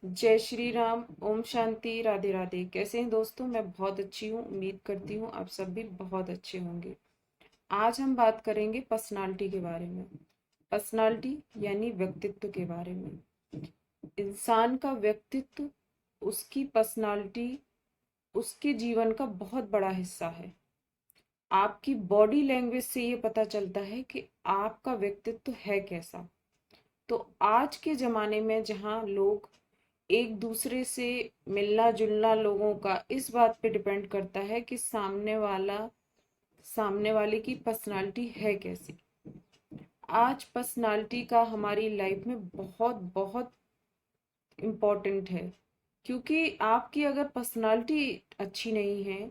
जय श्री राम। ओम शांति। राधे राधे। कैसे हैं दोस्तों? मैं बहुत अच्छी हूँ। उम्मीद करती हूँ आप सब भी बहुत अच्छे होंगे। आज हम बात करेंगे पर्सनालिटी के बारे में। पर्सनालिटी यानी व्यक्तित्व के बारे में। इंसान का व्यक्तित्व, उसकी पर्सनालिटी उसके जीवन का बहुत बड़ा हिस्सा है। आपकी बॉडी लैंग्वेज से ये पता चलता है कि आपका व्यक्तित्व है कैसा। तो आज के ज़माने में जहाँ लोग एक दूसरे से मिलना जुलना लोगों का इस बात पे डिपेंड करता है कि सामने वाले की पर्सनालिटी है कैसी। आज पर्सनालिटी का हमारी लाइफ में बहुत बहुत इम्पोर्टेंट है, क्योंकि आपकी अगर पर्सनालिटी अच्छी नहीं है,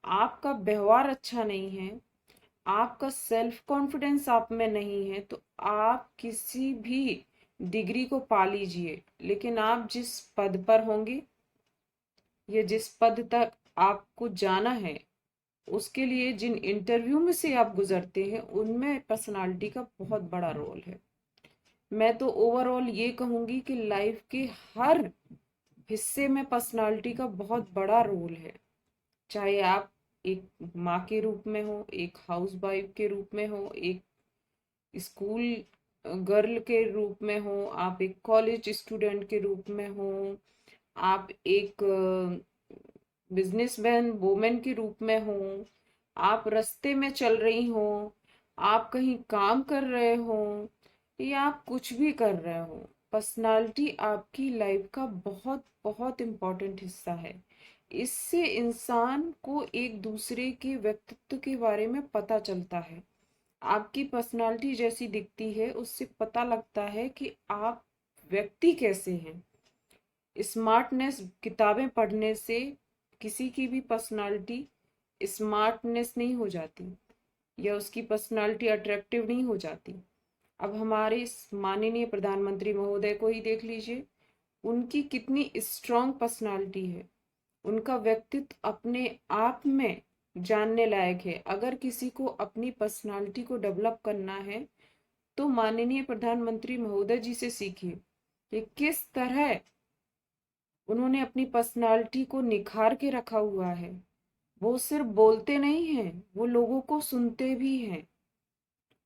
आपका व्यवहार अच्छा नहीं है, आपका सेल्फ कॉन्फिडेंस आप में नहीं है, तो आप किसी भी डिग्री को पा लीजिए, लेकिन आप जिस पद पर होंगे या जिस पद तक आपको जाना है, उसके लिए जिन इंटरव्यू में से आप गुजरते हैं, उनमें पर्सनालिटी का बहुत बड़ा रोल है। मैं तो ओवरऑल ये कहूंगी कि लाइफ के हर हिस्से में पर्सनालिटी का बहुत बड़ा रोल है। चाहे आप एक माँ के रूप में हो, एक हाउस वाइफ के रूप में हो, एक स्कूल गर्ल के रूप में हो, आप एक कॉलेज स्टूडेंट के रूप में हो, आप एक बिजनेसमैन वुमेन के रूप में हो, आप रास्ते में चल रही हो, आप कहीं काम कर रहे हो, या आप कुछ भी कर रहे हो, पर्सनालिटी आपकी लाइफ का बहुत बहुत इम्पोर्टेंट हिस्सा है। इससे इंसान को एक दूसरे के व्यक्तित्व के बारे में पता चलता है। आपकी पर्सनालिटी जैसी दिखती है, उससे पता लगता है कि आप व्यक्ति कैसे हैं। स्मार्टनेस, किताबें पढ़ने से किसी की भी पर्सनालिटी स्मार्टनेस नहीं हो जाती, या उसकी पर्सनालिटी अट्रैक्टिव नहीं हो जाती। अब हमारे इस माननीय प्रधानमंत्री महोदय को ही देख लीजिए, उनकी कितनी स्ट्रांग पर्सनालिटी है। उनका व्यक्तित्व अपने आप में जानने लायक है। अगर किसी को अपनी पर्सनालिटी को डेवलप करना है, तो माननीय प्रधानमंत्री महोदय जी से सीखिए कि किस तरह उन्होंने अपनी पर्सनालिटी को निखार के रखा हुआ है। वो सिर्फ बोलते नहीं हैं, वो लोगों को सुनते भी हैं।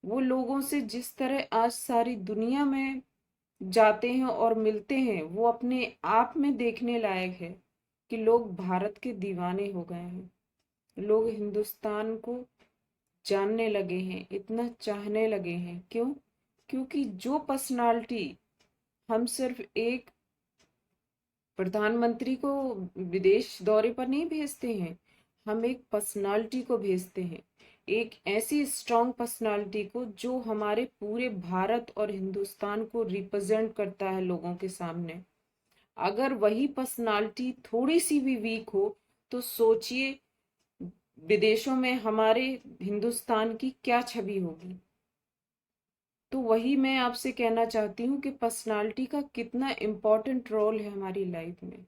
वो लोगों से जिस तरह आज सारी दुनिया में जाते हैं और मिलते हैं, वो अपने आप में देखने लायक है कि लोग भारत के दीवाने हो गए हैं। लोग हिंदुस्तान को जानने लगे हैं, इतना चाहने लगे हैं। क्यों? क्योंकि जो पर्सनालिटी हम सिर्फ एक प्रधानमंत्री को विदेश दौरे पर नहीं भेजते हैं, हम एक पर्सनालिटी को भेजते हैं। एक ऐसी स्ट्रांग पर्सनालिटी को जो हमारे पूरे भारत और हिंदुस्तान को रिप्रेजेंट करता है लोगों के सामने। अगर वही पर्सनालिटी थोड़ी सी भी वीक हो, तो सोचिए विदेशों में हमारे हिंदुस्तान की क्या छवि होगी। तो वही मैं आपसे कहना चाहती हूँ कि पर्सनालिटी का कितना इम्पोर्टेंट रोल है हमारी लाइफ में।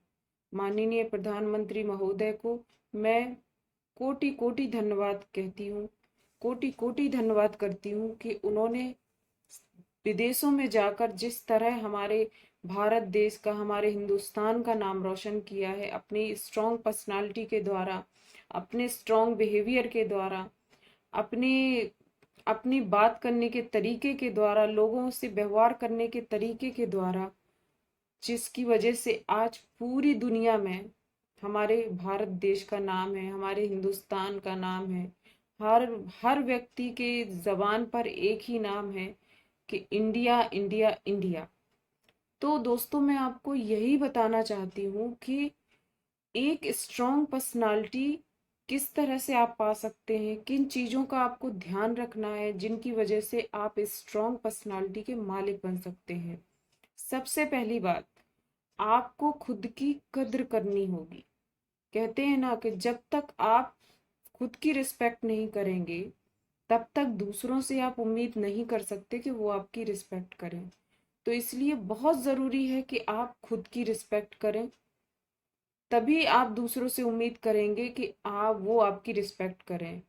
माननीय प्रधानमंत्री महोदय को मैं कोटि कोटि धन्यवाद कहती हूँ, कोटि कोटि धन्यवाद करती हूँ कि उन्होंने विदेशों में जाकर जिस तरह हमारे भारत देश का, हमारे हिंदुस्तान का नाम रोशन किया है, अपनी स्ट्रॉन्ग पर्सनालिटी के द्वारा, अपने स्ट्रॉन्ग बिहेवियर के द्वारा, अपने अपनी बात करने के तरीके के द्वारा, लोगों से व्यवहार करने के तरीके के द्वारा, जिसकी वजह से आज पूरी दुनिया में हमारे भारत देश का नाम है, हमारे हिंदुस्तान का नाम है। हर हर व्यक्ति के जबान पर एक ही नाम है कि इंडिया इंडिया इंडिया। तो दोस्तों, मैं आपको यही बताना चाहती हूँ कि एक स्ट्रॉन्ग पर्सनालिटी किस तरह से आप पा सकते हैं, किन चीज़ों का आपको ध्यान रखना है जिनकी वजह से आप स्ट्रॉन्ग पर्सनालिटी के मालिक बन सकते हैं। सबसे पहली बात, आपको खुद की कद्र करनी होगी। कहते हैं ना कि जब तक आप खुद की रिस्पेक्ट नहीं करेंगे, तब तक दूसरों से आप उम्मीद नहीं कर सकते कि वो आपकी रिस्पेक्ट करें। तो इसलिए बहुत ज़रूरी है कि आप खुद की रिस्पेक्ट करें, तभी आप दूसरों से उम्मीद करेंगे कि आप वो आपकी रिस्पेक्ट करें।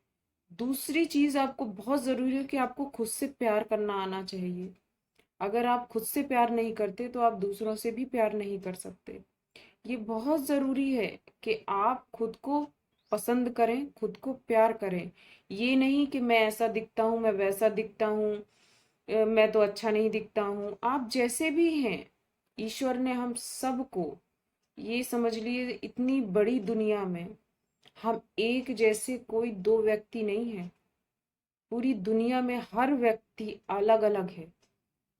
दूसरी चीज़ आपको बहुत ज़रूरी है कि आपको खुद से प्यार करना आना चाहिए। अगर आप खुद से प्यार नहीं करते तो आप दूसरों से भी प्यार नहीं कर सकते। ये बहुत जरूरी है कि आप खुद को पसंद करें, खुद को प्यार करें। ये नहीं कि मैं ऐसा दिखता हूँ, मैं वैसा दिखता हूँ, मैं तो अच्छा नहीं दिखता हूँ। आप जैसे भी हैं, ईश्वर ने हम सबको, ये समझ लिए इतनी बड़ी दुनिया में हम एक जैसे कोई दो व्यक्ति नहीं है। पूरी दुनिया में हर व्यक्ति अलग अलग है,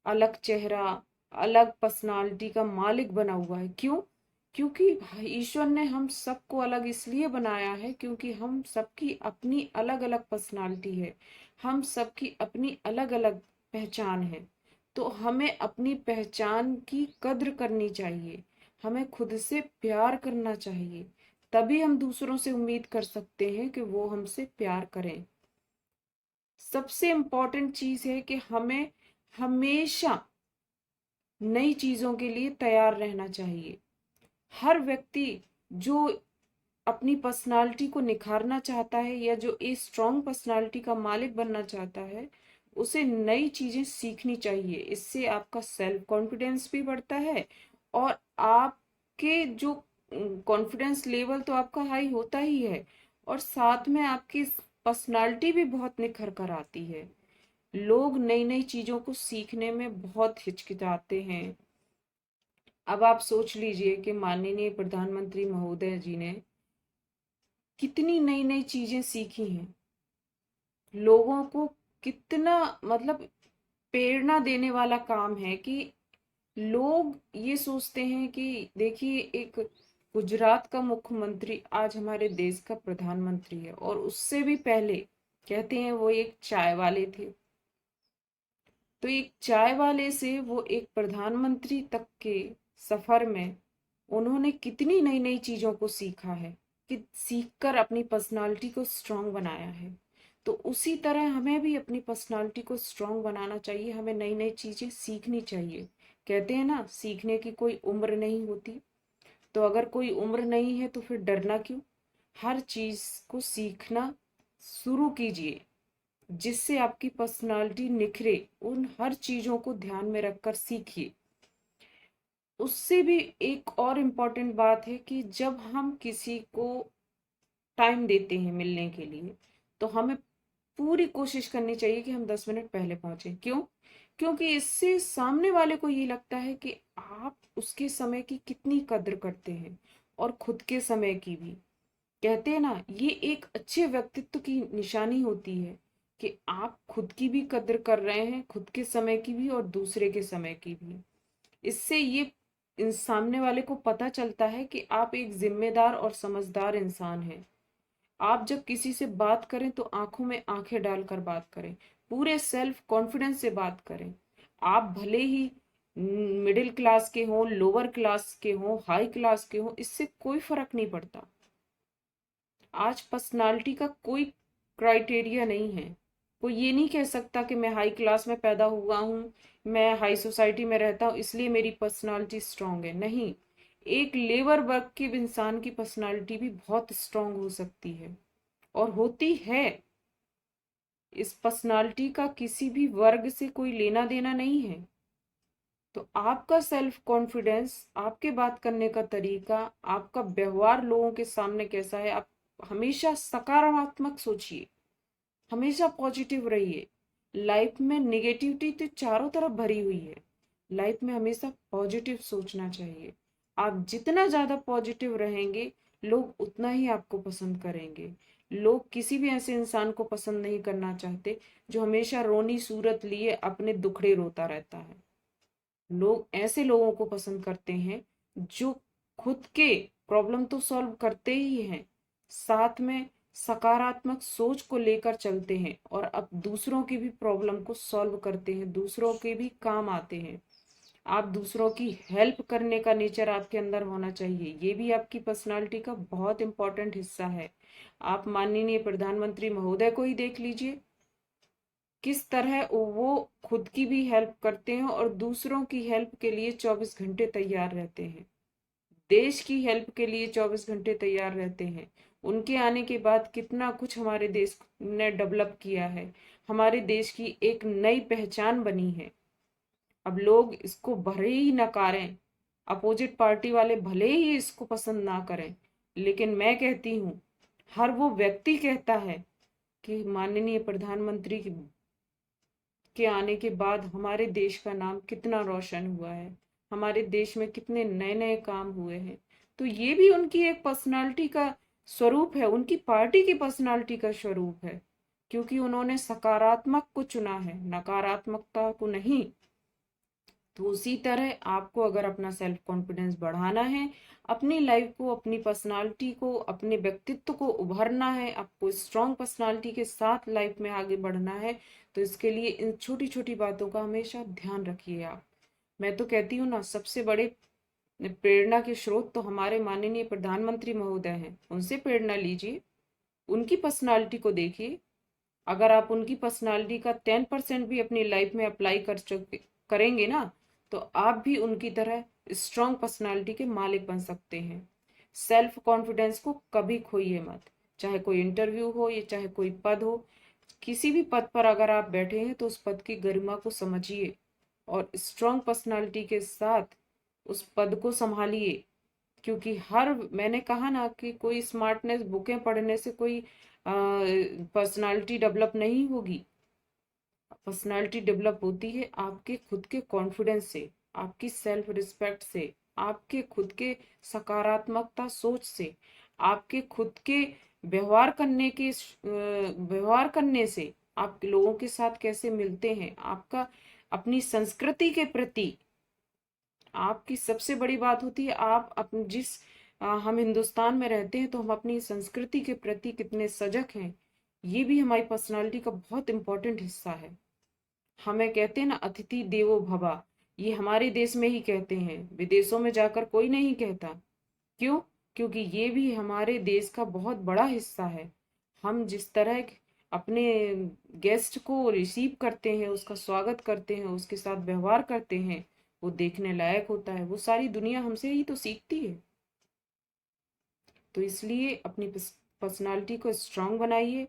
अलग चेहरा, अलग पर्सनालिटी का मालिक बना हुआ है। क्यों? क्योंकि ईश्वर ने हम सबको अलग इसलिए बनाया है क्योंकि हम सबकी अपनी अलग अलग पर्सनालिटी है, हम सबकी अपनी अलग अलग पहचान है। तो हमें अपनी पहचान की कद्र करनी चाहिए, हमें खुद से प्यार करना चाहिए, तभी हम दूसरों से उम्मीद कर सकते हैं कि वो हमसे प्यार करें। सबसे इम्पोर्टेंट चीज है कि हमें हमेशा नई चीजों के लिए तैयार रहना चाहिए। हर व्यक्ति जो अपनी पर्सनालिटी को निखारना चाहता है या जो एक स्ट्रॉन्ग पर्सनालिटी का मालिक बनना चाहता है, उसे नई चीजें सीखनी चाहिए। इससे आपका सेल्फ कॉन्फिडेंस भी बढ़ता है और आपके जो कॉन्फिडेंस लेवल तो आपका हाई होता ही है, और साथ में आपकी पर्सनालिटी भी बहुत निखर कर आती है। लोग नई नई चीजों को सीखने में बहुत हिचकिचाते हैं। अब आप सोच लीजिए कि माननीय प्रधानमंत्री महोदय जी ने कितनी नई नई चीजें सीखी हैं, लोगों को कितना मतलब प्रेरणा देने वाला काम है कि लोग ये सोचते हैं कि देखिए, एक गुजरात का मुख्यमंत्री आज हमारे देश का प्रधानमंत्री है, और उससे भी पहले कहते हैं वो एक चाय वाले थे। तो एक चाय वाले से वो एक प्रधानमंत्री तक के सफर में उन्होंने कितनी नई नई चीजों को सीखा है, कि सीखकर अपनी पर्सनालिटी को स्ट्रांग बनाया है। तो उसी तरह हमें भी अपनी पर्सनालिटी को स्ट्रांग बनाना चाहिए, हमें नई नई चीजें सीखनी चाहिए। कहते हैं ना, सीखने की कोई उम्र नहीं होती। तो अगर कोई उम्र नहीं है तो फिर डरना क्यों? हर चीज को सीखना शुरू कीजिए, जिससे आपकी पर्सनालिटी निखरे। उन हर चीजों को ध्यान में रखकर सीखिए। उससे भी एक और इम्पोर्टेंट बात है कि जब हम किसी को टाइम देते हैं मिलने के लिए, तो हमें पूरी कोशिश करनी चाहिए कि हम 10 मिनट पहले पहुंचे। क्यों? क्योंकि इससे सामने वाले को ये लगता है कि आप उसके समय की कितनी कद्र करते हैं, और खुद के समय की भी। कहते हैं ना, ये एक अच्छे व्यक्तित्व की निशानी होती है कि आप खुद की भी कद्र कर रहे हैं, खुद के समय की भी और दूसरे के समय की भी। इससे ये इन सामने वाले को पता चलता है कि आप एक जिम्मेदार और समझदार इंसान हैं। आप जब किसी से बात करें तो आंखों में आंखें डालकर बात करें, पूरे सेल्फ कॉन्फिडेंस से बात करें। आप भले ही मिडिल क्लास के हों, लोअर क्लास के हों, हाई क्लास के हों, इससे कोई फर्क नहीं पड़ता। आज पर्सनालिटी का कोई क्राइटेरिया नहीं है। कोई ये नहीं कह सकता कि मैं हाई क्लास में पैदा हुआ हूँ, मैं हाई सोसाइटी में रहता हूँ इसलिए मेरी पर्सनालिटी स्ट्रांग है। नहीं, एक लेबर वर्ग के इंसान की पर्सनालिटी भी बहुत स्ट्रांग हो सकती है, और होती है। इस पर्सनालिटी का किसी भी वर्ग से कोई लेना देना नहीं है। तो आपका सेल्फ कॉन्फिडेंस, आपके बात करने का तरीका, आपका व्यवहार लोगों के सामने कैसा है, आप हमेशा सकारात्मक सोचिए, हमेशा पॉजिटिव रहिए। लाइफ में निगेटिविटी तो चारों तरफ भरी हुई है, लाइफ में हमेशा पॉजिटिव सोचना चाहिए। आप जितना ज्यादा पॉजिटिव रहेंगे, लोग उतना ही आपको पसंद करेंगे। लोग किसी भी ऐसे इंसान को पसंद नहीं करना चाहते जो हमेशा रोनी सूरत लिए अपने दुखड़े रोता रहता है। लोग ऐसे लोगों को पसंद करते हैं जो खुद के प्रॉब्लम तो सॉल्व करते ही हैं, साथ में सकारात्मक सोच को लेकर चलते हैं, और अब दूसरों की भी प्रॉब्लम को सॉल्व करते हैं, दूसरों के भी काम आते हैं। आप दूसरों की हेल्प करने का नेचर आपके अंदर होना चाहिए, ये भी आपकी पर्सनालिटी का बहुत इंपॉर्टेंट हिस्सा है। आप माननीय प्रधानमंत्री महोदय को ही देख लीजिए, किस तरह वो खुद की भी हेल्प करते हैं और दूसरों की हेल्प के लिए 24 घंटे तैयार रहते हैं, देश की हेल्प के लिए 24 घंटे तैयार रहते हैं। उनके आने के बाद कितना कुछ हमारे देश ने डेवलप किया है, हमारे देश की एक नई पहचान बनी है। अब लोग इसको भले ही नकारें, अपोजिट पार्टी वाले भले ही इसको पसंद ना करें, लेकिन मैं कहती हूँ, हर वो व्यक्ति कहता है कि माननीय प्रधानमंत्री के आने के बाद हमारे देश का नाम कितना रोशन हुआ है, हमारे देश में कितने नए नए काम हुए हैं। तो ये भी उनकी एक पर्सनालिटी का स्वरूप है, उनकी पार्टी की पर्सनालिटी का स्वरूप है, क्योंकि उन्होंने सकारात्मक को चुना है, नकारात्मकता को नहीं। तो उसी तरह आपको अगर अपना सेल्फ कॉन्फिडेंस बढ़ाना है, अपनी लाइफ को, अपनी पर्सनालिटी को, अपने व्यक्तित्व को उभरना है, आपको स्ट्रॉन्ग पर्सनालिटी के साथ लाइफ में आगे बढ़ना है, तो इसके लिए इन छोटी छोटी बातों का हमेशा ध्यान रखिए आप। मैं तो कहती हूँ ना, सबसे बड़े प्रेरणा के स्रोत तो हमारे माननीय प्रधानमंत्री महोदय हैं, उनसे प्रेरणा लीजिए, उनकी पर्सनालिटी को देखिए। अगर आप उनकी पर्सनालिटी का 10% भी अपनी लाइफ में अप्लाई करेंगे ना, तो आप भी उनकी तरह स्ट्रॉन्ग पर्सनालिटी के मालिक बन सकते हैं। सेल्फ कॉन्फिडेंस को कभी खोइए मत, चाहे कोई इंटरव्यू हो या चाहे कोई पद हो। किसी भी पद पर अगर आप बैठे हैं तो उस पद की गरिमा को समझिए और स्ट्रॉन्ग पर्सनालिटी के साथ उस पद को संभालिए। क्योंकि हर, मैंने कहा ना कि कोई स्मार्टनेस बुकें पढ़ने से कोई पर्सनालिटी डेवलप नहीं होगी। पर्सनालिटी डेवलप होती है आपके खुद के कॉन्फिडेंस से, आपकी सेल्फ रिस्पेक्ट से, आपके खुद के सकारात्मकता सोच से, आपके खुद के व्यवहार करने से, आप लोगों के साथ कैसे मिलते हैं, आपका अपनी संस्कृति के प्रति, आपकी सबसे बड़ी बात होती है आप अपन हम हिंदुस्तान में रहते हैं तो हम अपनी संस्कृति के प्रति कितने सजग हैं, ये भी हमारी पर्सनालिटी का बहुत इंपॉर्टेंट हिस्सा है। हमें कहते हैं ना, अतिथि देवो भवा, ये हमारे देश में ही कहते हैं, विदेशों में जाकर कोई नहीं कहता। क्यों? क्योंकि ये भी हमारे देश का बहुत बड़ा हिस्सा है। हम जिस तरह अपने गेस्ट को रिसीव करते हैं, उसका स्वागत करते हैं, उसके साथ व्यवहार करते हैं, वो देखने लायक होता है। वो सारी दुनिया हमसे ही तो सीखती है। तो इसलिए अपनी पर्सनालिटी को स्ट्रांग बनाइए,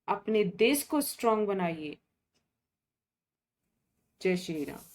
अपने देश को स्ट्रांग बनाइए। जय श्री राम।